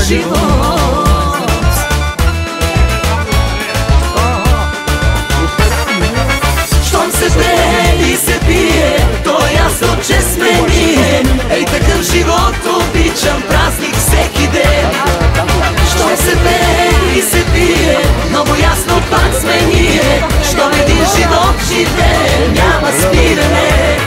живот. Щом се пее и се пие, то е ясно, че сме ние. Ей, такъв живот обичам, празник всеки ден. Щом се пее и се пие, много ясно пак сме ние. Щом един живот живее, няма спиране.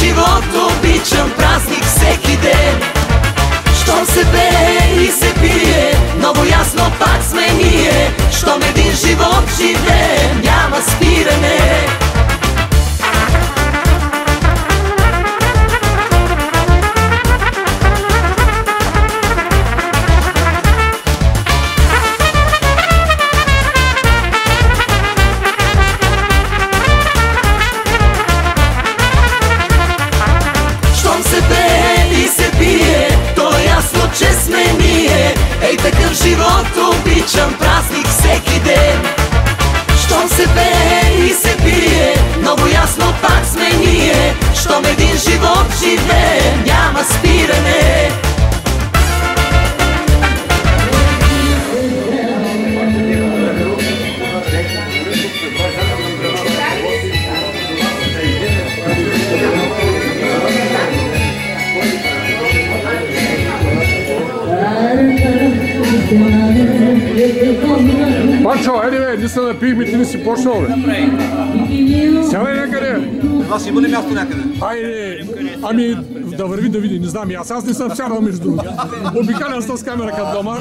Живот обичам, празник всеки ден. Щом се пее и се пие, много ясно пак сме ние. Щом един живот живее, няма спиране. Ей, такъв живот обичам, празник всеки ден. Щом се пее и се пие, много ясно пак сме ние. Щом един живот живее, няма спиране. Панчо, айде бе, ни се напихме, ти не си почнал бе. Сядай някъде. Вас има ли място някъде? Айде, ами да върви да види, не знам и аз не съм сядал между другото. Обикалям с камера като домар.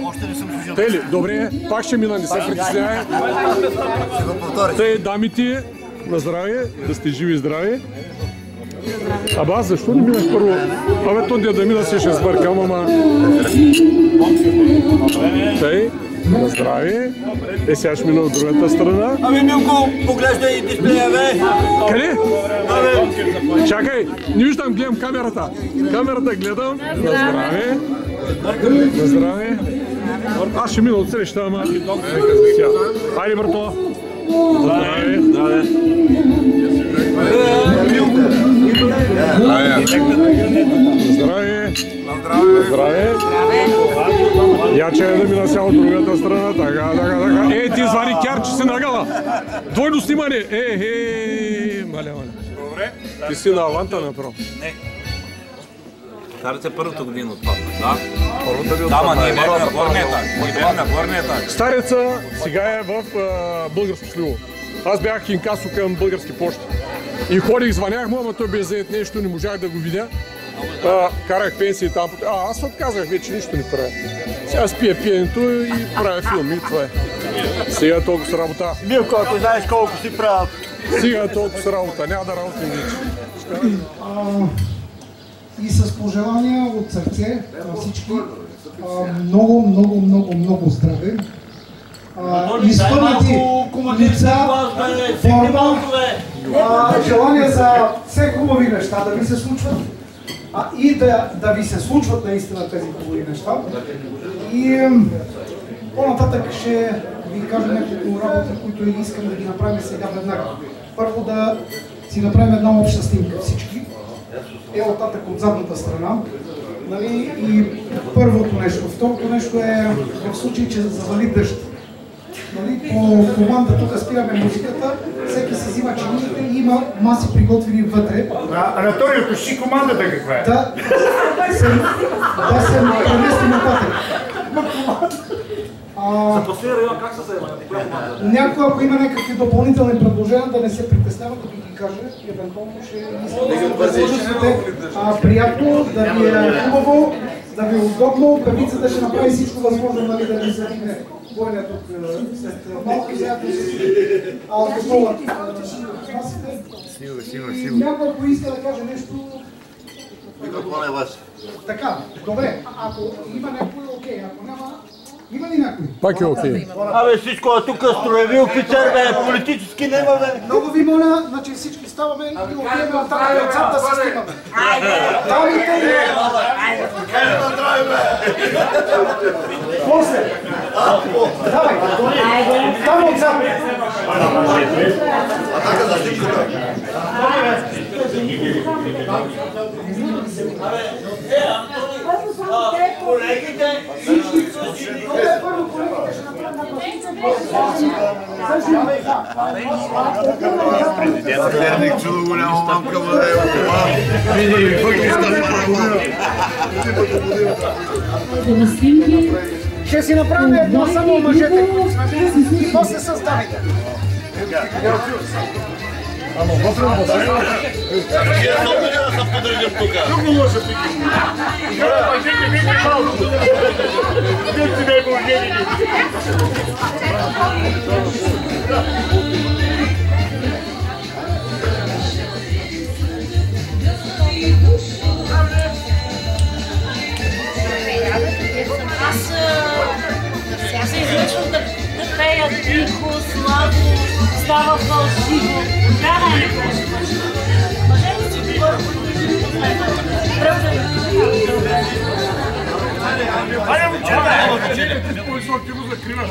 Още не съм служил. Тели, добре, пак ще мина, не се притеснявай. Тъй, дамите, на здраве, да сте живи и здрави. Аба, аз защо не минах първо? Абе, то да мина се ще сбъркам, ама... Тъй, на здраве. Е, сега ще мина от другата страна. Ами, Милко, поглеждай дисплея, бе! Къде? Чакай, не виждам, гледам камерата. Камерата гледам. На здраве. На здраве. Аз ще мина от среща, ама... Хайде, брато. На здраве. Здраве! Здраве! Я че да мина сега от другата страна, така. Е, ти звани кяр, че си нагала! Двойно снимане! Маля. Добре. Ти си на аванта направо. Не. Старите първата година отпадна, да? Първата ви отпадна. Да, ма ние бяхме на горния етаж. Стареца сега е в Българско Сливо. Аз бях инкасо към Български пощи. И ходих, звънях му, ама той бе заед нещо, не можах да го видя. Карах пенсии там. Аз отказах, вече нищо не правя. Сега спия пиенето и правя филми, това е. Сега толкова с работа. Милко, ако знаеш колко си правил. Сега толкова с работа, няма да работим вече. И с пожелания от сърце на всички много здраве. Изпълнати лица, форма, желания за все хубави неща да ви се случват и да ви се случват наистина тези хубави неща. И по-нататък ще ви кажа няколко работи, които искам да ги направим сега веднага. Първо да си направим една обща снимка всички. Оттатък от задната страна. Нали? И първото нещо. Второто нещо е в случай, че завали дъжд. Нали? По команда тук спираме музиката, всеки си взима чините и има маси приготвени вътре. Анаториото, ще командата каква е? Да се премести нататък. Някой, ако има някакви допълнителни предложения, да не се притеснява, да ги каже, евентуално ще искате приятно, да ви е хубаво, да ви е удобно, певицата ще направи всичко възможно, нали, да ви задигне бойня тук след малко заедно с алкохола. Някой, ако иска да каже нещо... Микрофон е ваш. Така, добре, ако има някой, окей, ако няма... Има ли някой? Пак е окей. Абе всичко е тук строеви офицер, бе, политически няма, бе. Много ви моля, значи всички ставаме и окей, от тази отзад да се снимаме. Дамите и... Хайде да здрави, бе! После! Давай! Там отзад! Атака за снимката! Колегите! Първо колегите ще направят Дерник чудо голямо мамка, бъде види, въглища ще си направим едно само мъжете, и после с дамите. Ама вътре на басейна. Вие са опитали да се подредим тук. Тук може да пиким. Мъжете ви не малко. Вие си не мъжени. Аз се излъчвам да пея тихо, слабо, става фалшиво. Трябва да не фалшиво. Мъжете си говорят политически. Айде, момчета! Ти по-високи го закриваш.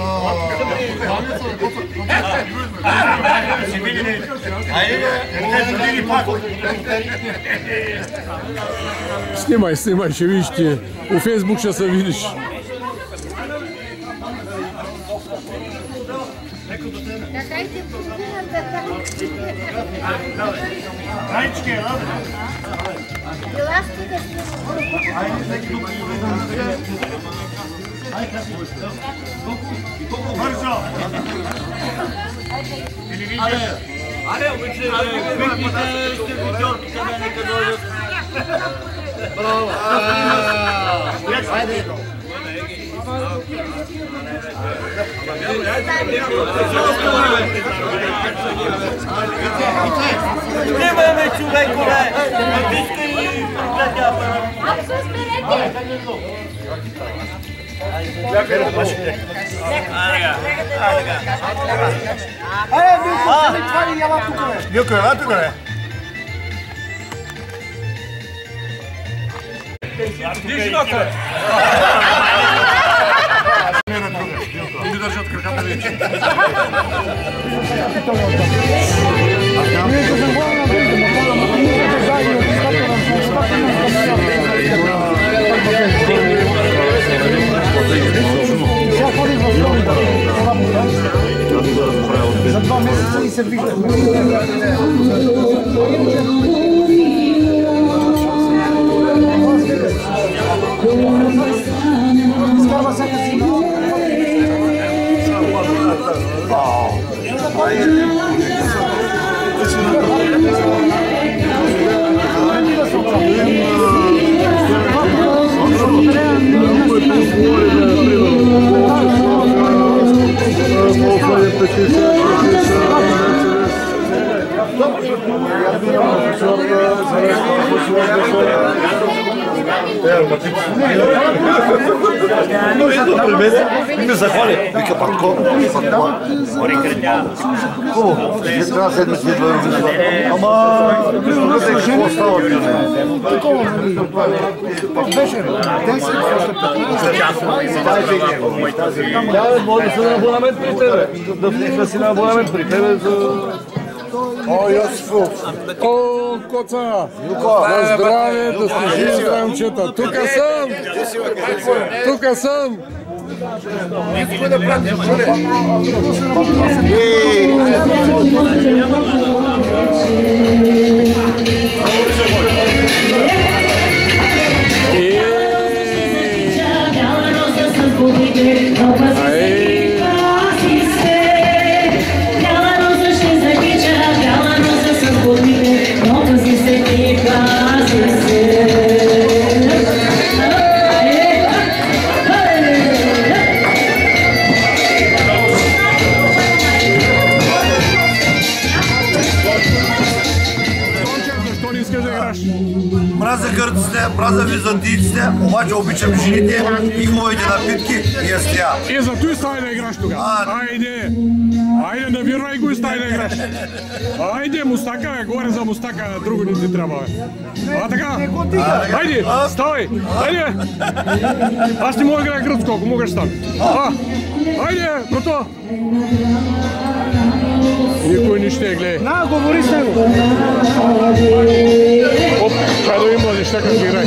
Снимай, ще видиш ти. У Фейсбук ще се видиш. Дайте половината. Райчки, а? Еласти да сте. Бързо! Аре, обичай, викните ще видеорките ме нека дойдат. Браво! Айде! Снимай ме, човекове! Натиска и гледя апарат. Милко, ела тук, бе! Диши носа! Не ми държат краката вече. За 2 месеца и се виждаме. Изкарва всяка си. Ми захвали. Вика Патко. Хубаво. Не трябва седмици идва Евровизия. Ама... Какво става? Такова, нали? Беше 10, 15. Да, може да са на абонамент при тебе. Да влиза си на абонамент при тебе за... О, Йосифов! О, коца! На здраве, да сте живи, здравчета! Тука съм! Тука съм! Искаме да пратиш, Ей! мразя византийците, обаче обичам жените и хубавите напитки и ястия. И за той стай да играш тогава. Айде! Айде, навирай го и стай да играш. Айде, мустака, бе, горе за мустака, друго не ти трябва, бе. А така? Айде, ставай! Айде! Аз не мога да играя гръцко, ако мога ще стане. Айде, брато! Никой не ще гледа. На, говори с него. Оп, чай да ви младеща как играй.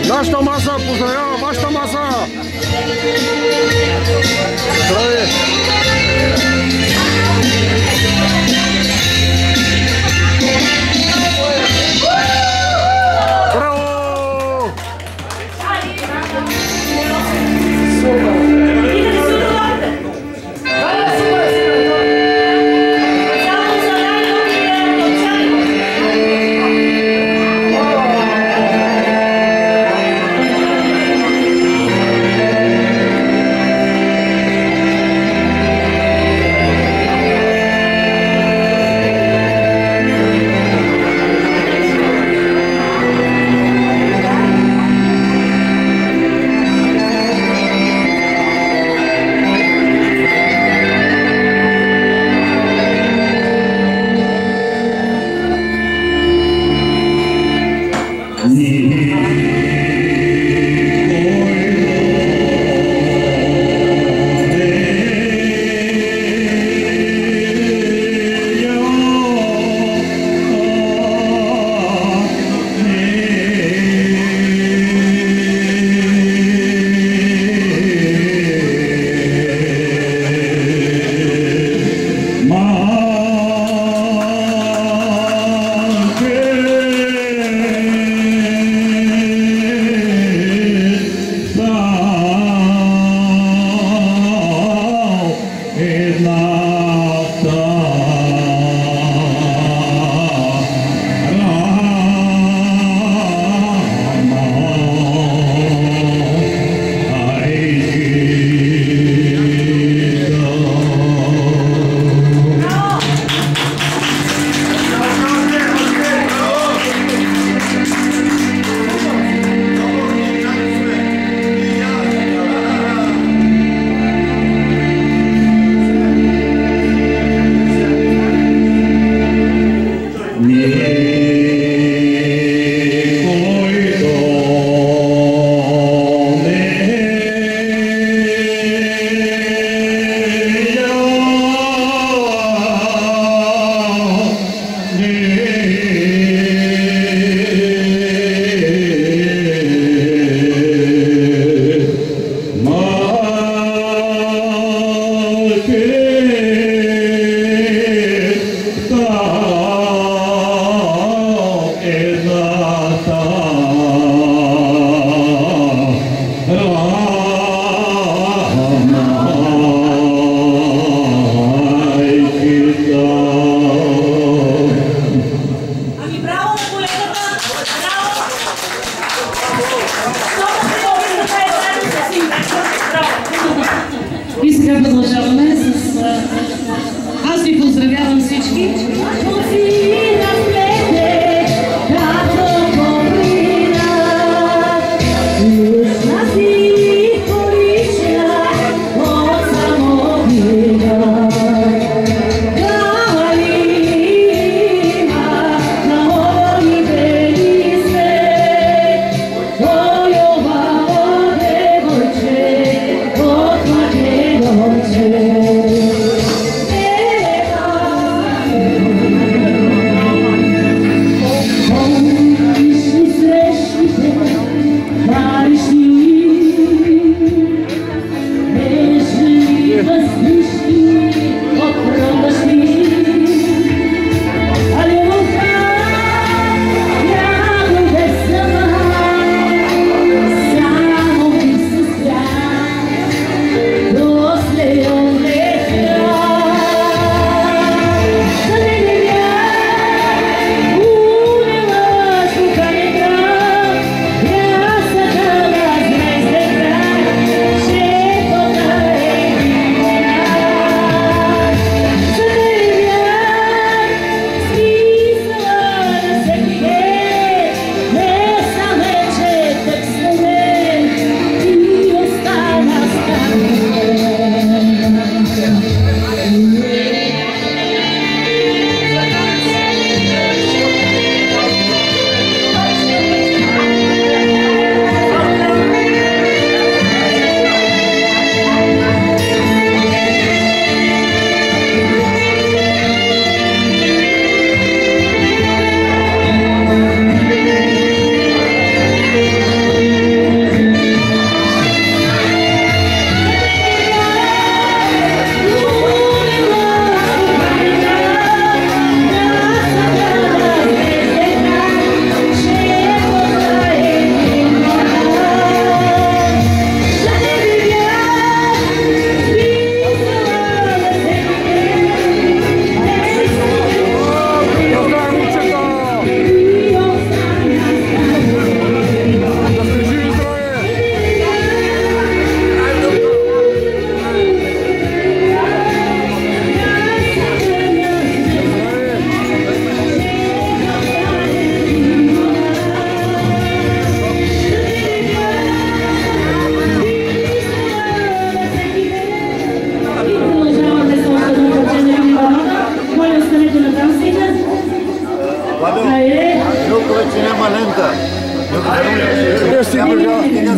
Нашата маса поздравява вашата маса! Здравей! Браво!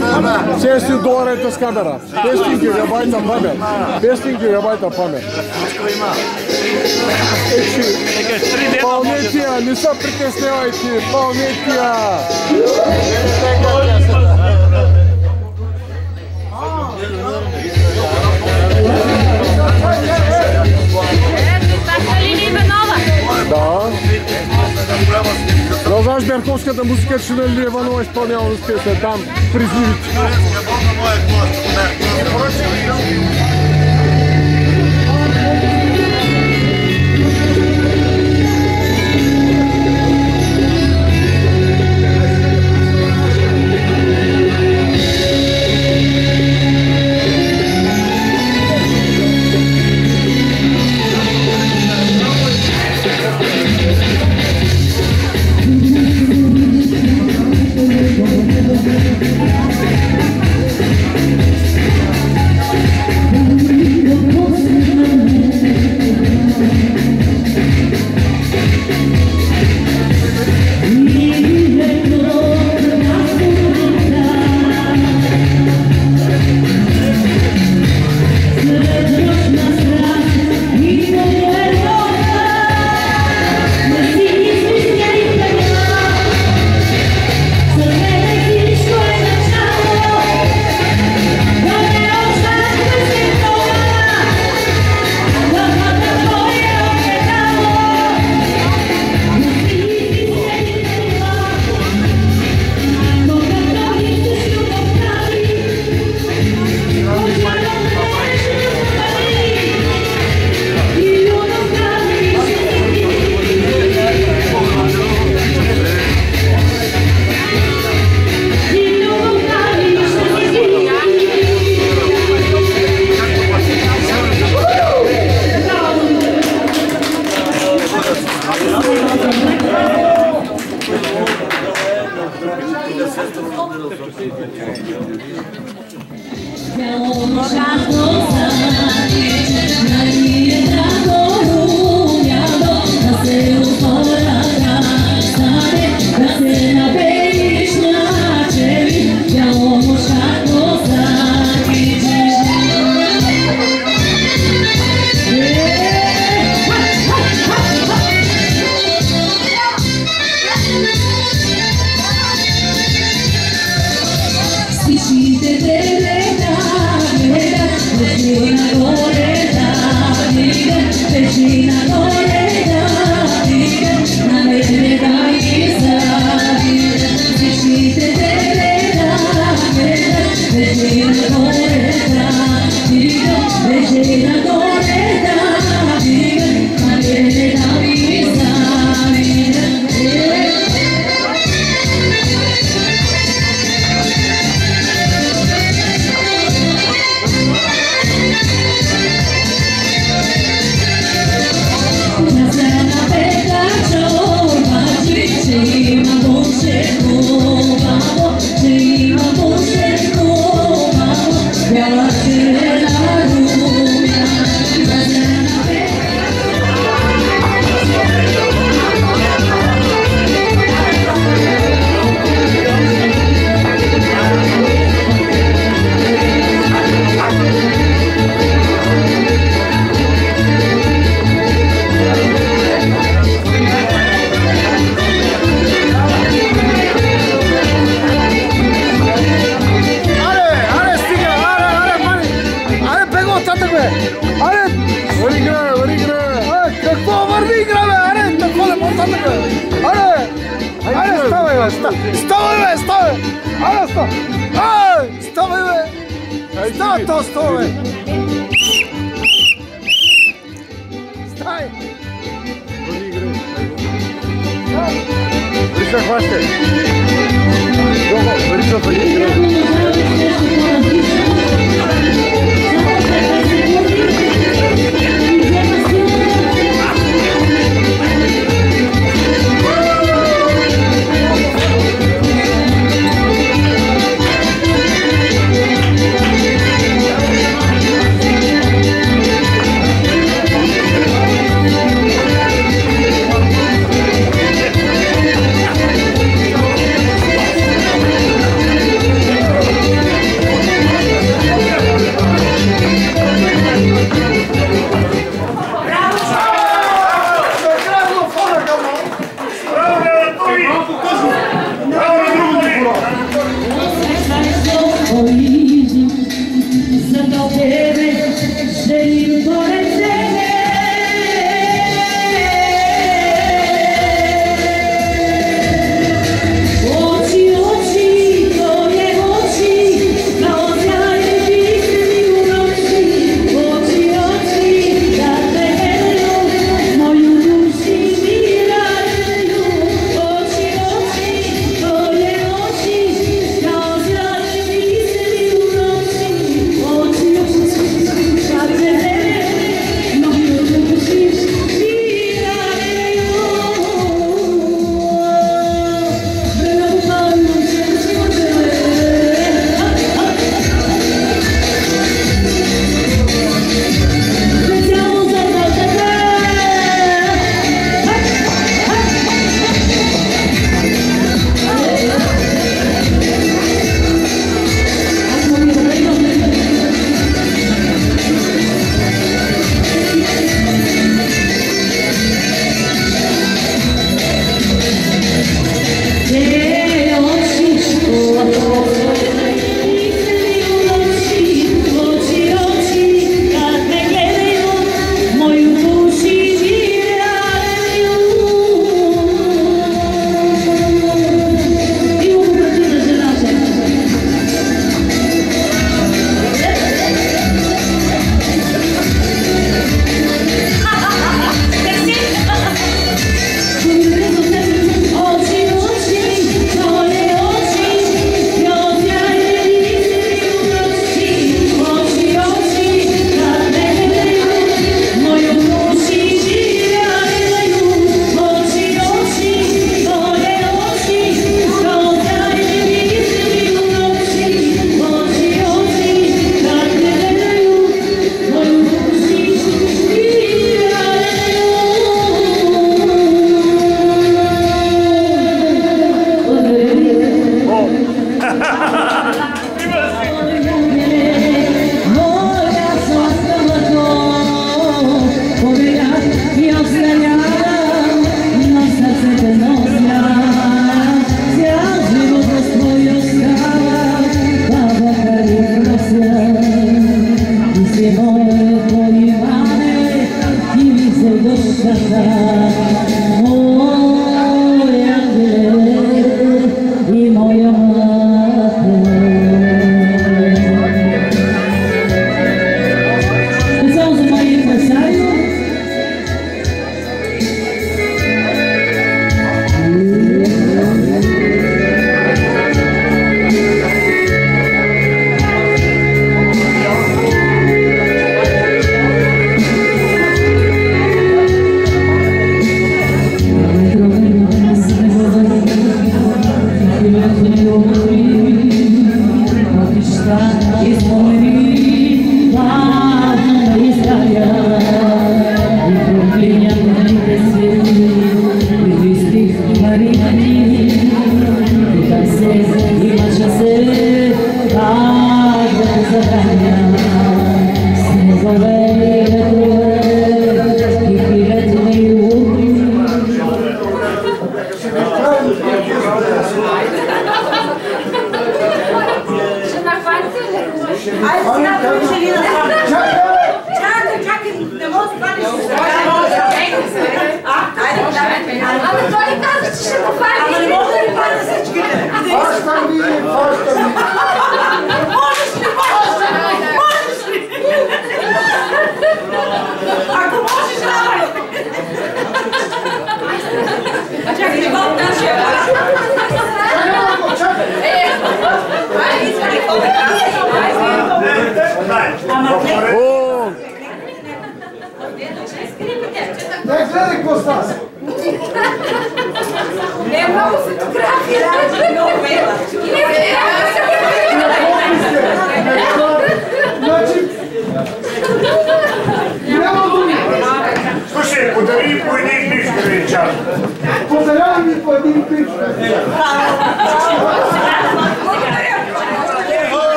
$600 с камера. 500 гигабайта памет. 500 гигабайта памет. Пълнетия, не се притеснявайте, пълнетия. Да. Но знаеш, Берковската музика, че Лили Иванова изпълнява успешно там призивите.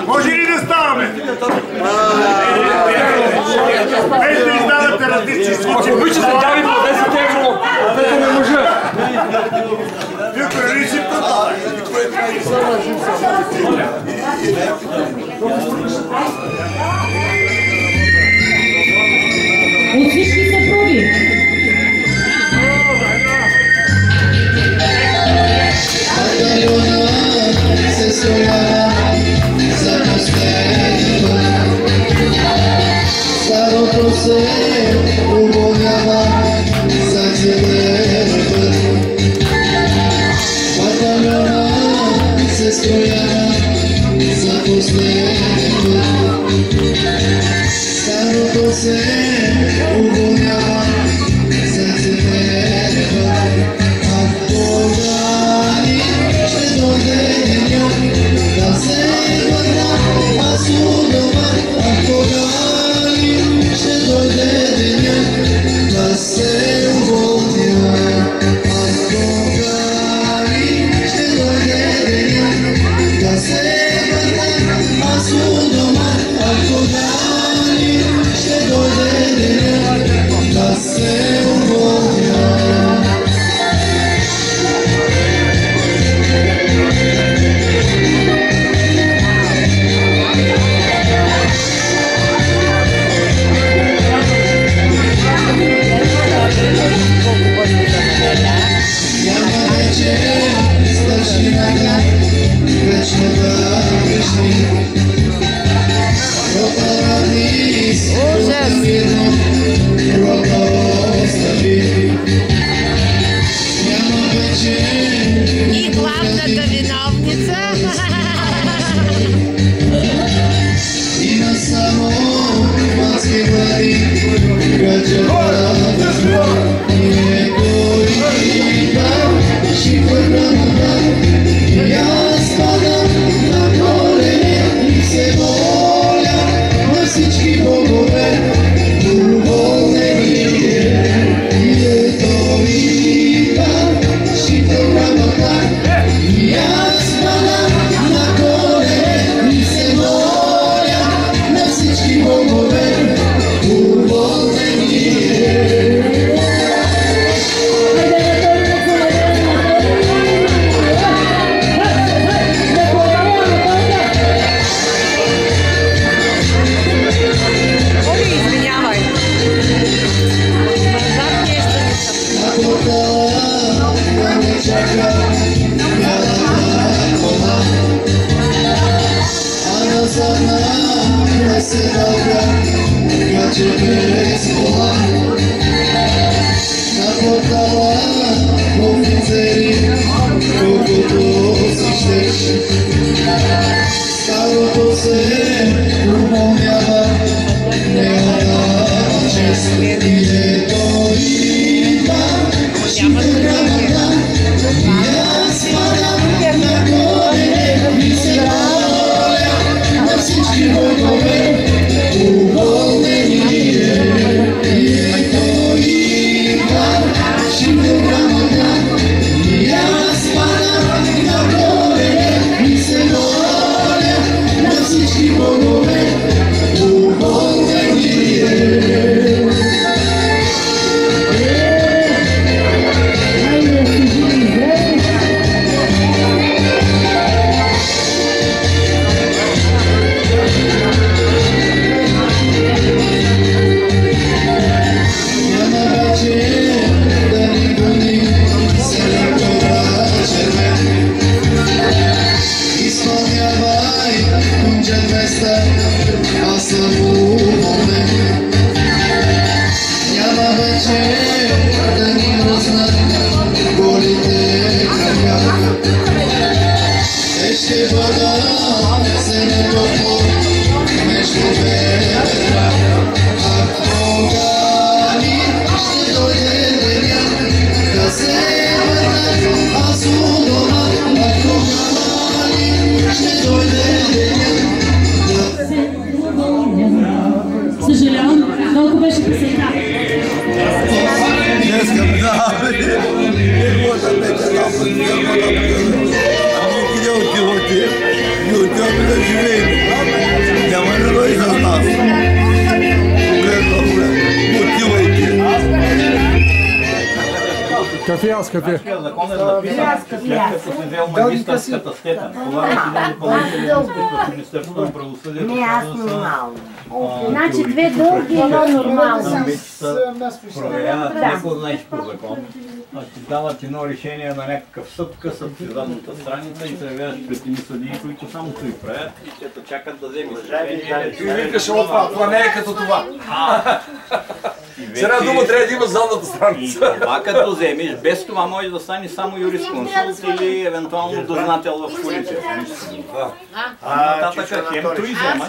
Може ли да ставаме? Без да издавате различни случаи. Ако обичате, дай ми по 10 евро. Ако не може. Вие приличи От всички съпруги. Старото се уволнява за целия път. Батальона се строява за последен път. Старото се уволнява за целия път. А кога ли ще дойде деня да се върна аз у дома? А кога ще дойде деня да се уволня? А кога ли ще дойде деня да се върна аз у дома? А кога ли ще дойде деня да се уволня? Няма вече старшината, вечната грешни. Роба радис, роба мирно, роба остави. Няма вече и главната виновница. Има само маски глади, гачата да зла. И аз падам на колене и се моля на всички богове, уволнени. И ето portala da me čaka bjela kola. A ja znam da se dobra kad će bez kola. Na portala oficeri koliko to si šteš. Staro to se umovljava, ne odava čest. Je to ima, šipte Ramadan, ja spadam na korene, mi se volja na всички богове, уволнени je to ima, šipte Ramadan, ja spadam na korene, mi se volja na всички богове, уволнени Съжалявам, много беше песента. Днеска минаваме, неговата пече там пред фирмата. Ами къде отивате? Ние отиваме да живеем. Няма да дойде с нас. Отивайте. Кафе, аз кафе. Законът е написан, след като се взел магистърската степен. Това е допълнителен изпит в Министерството на правосъдието. Не, аз нормално. Значи две дълги и едно нормално. Проверяват някой, знаеш, по закон. Ти дават едно решение на някакъв съд, късат си задната страница и се явяваш пред едни съдии, които само се и правят и те чакат да вземеш решение. И викаш, опа, това не е като това. С една дума трябва да има задната страница. И това като вземеш, без това може да стане само юрисконсулт или евентуално дознател в полицията. Нататък хемто и вземаш.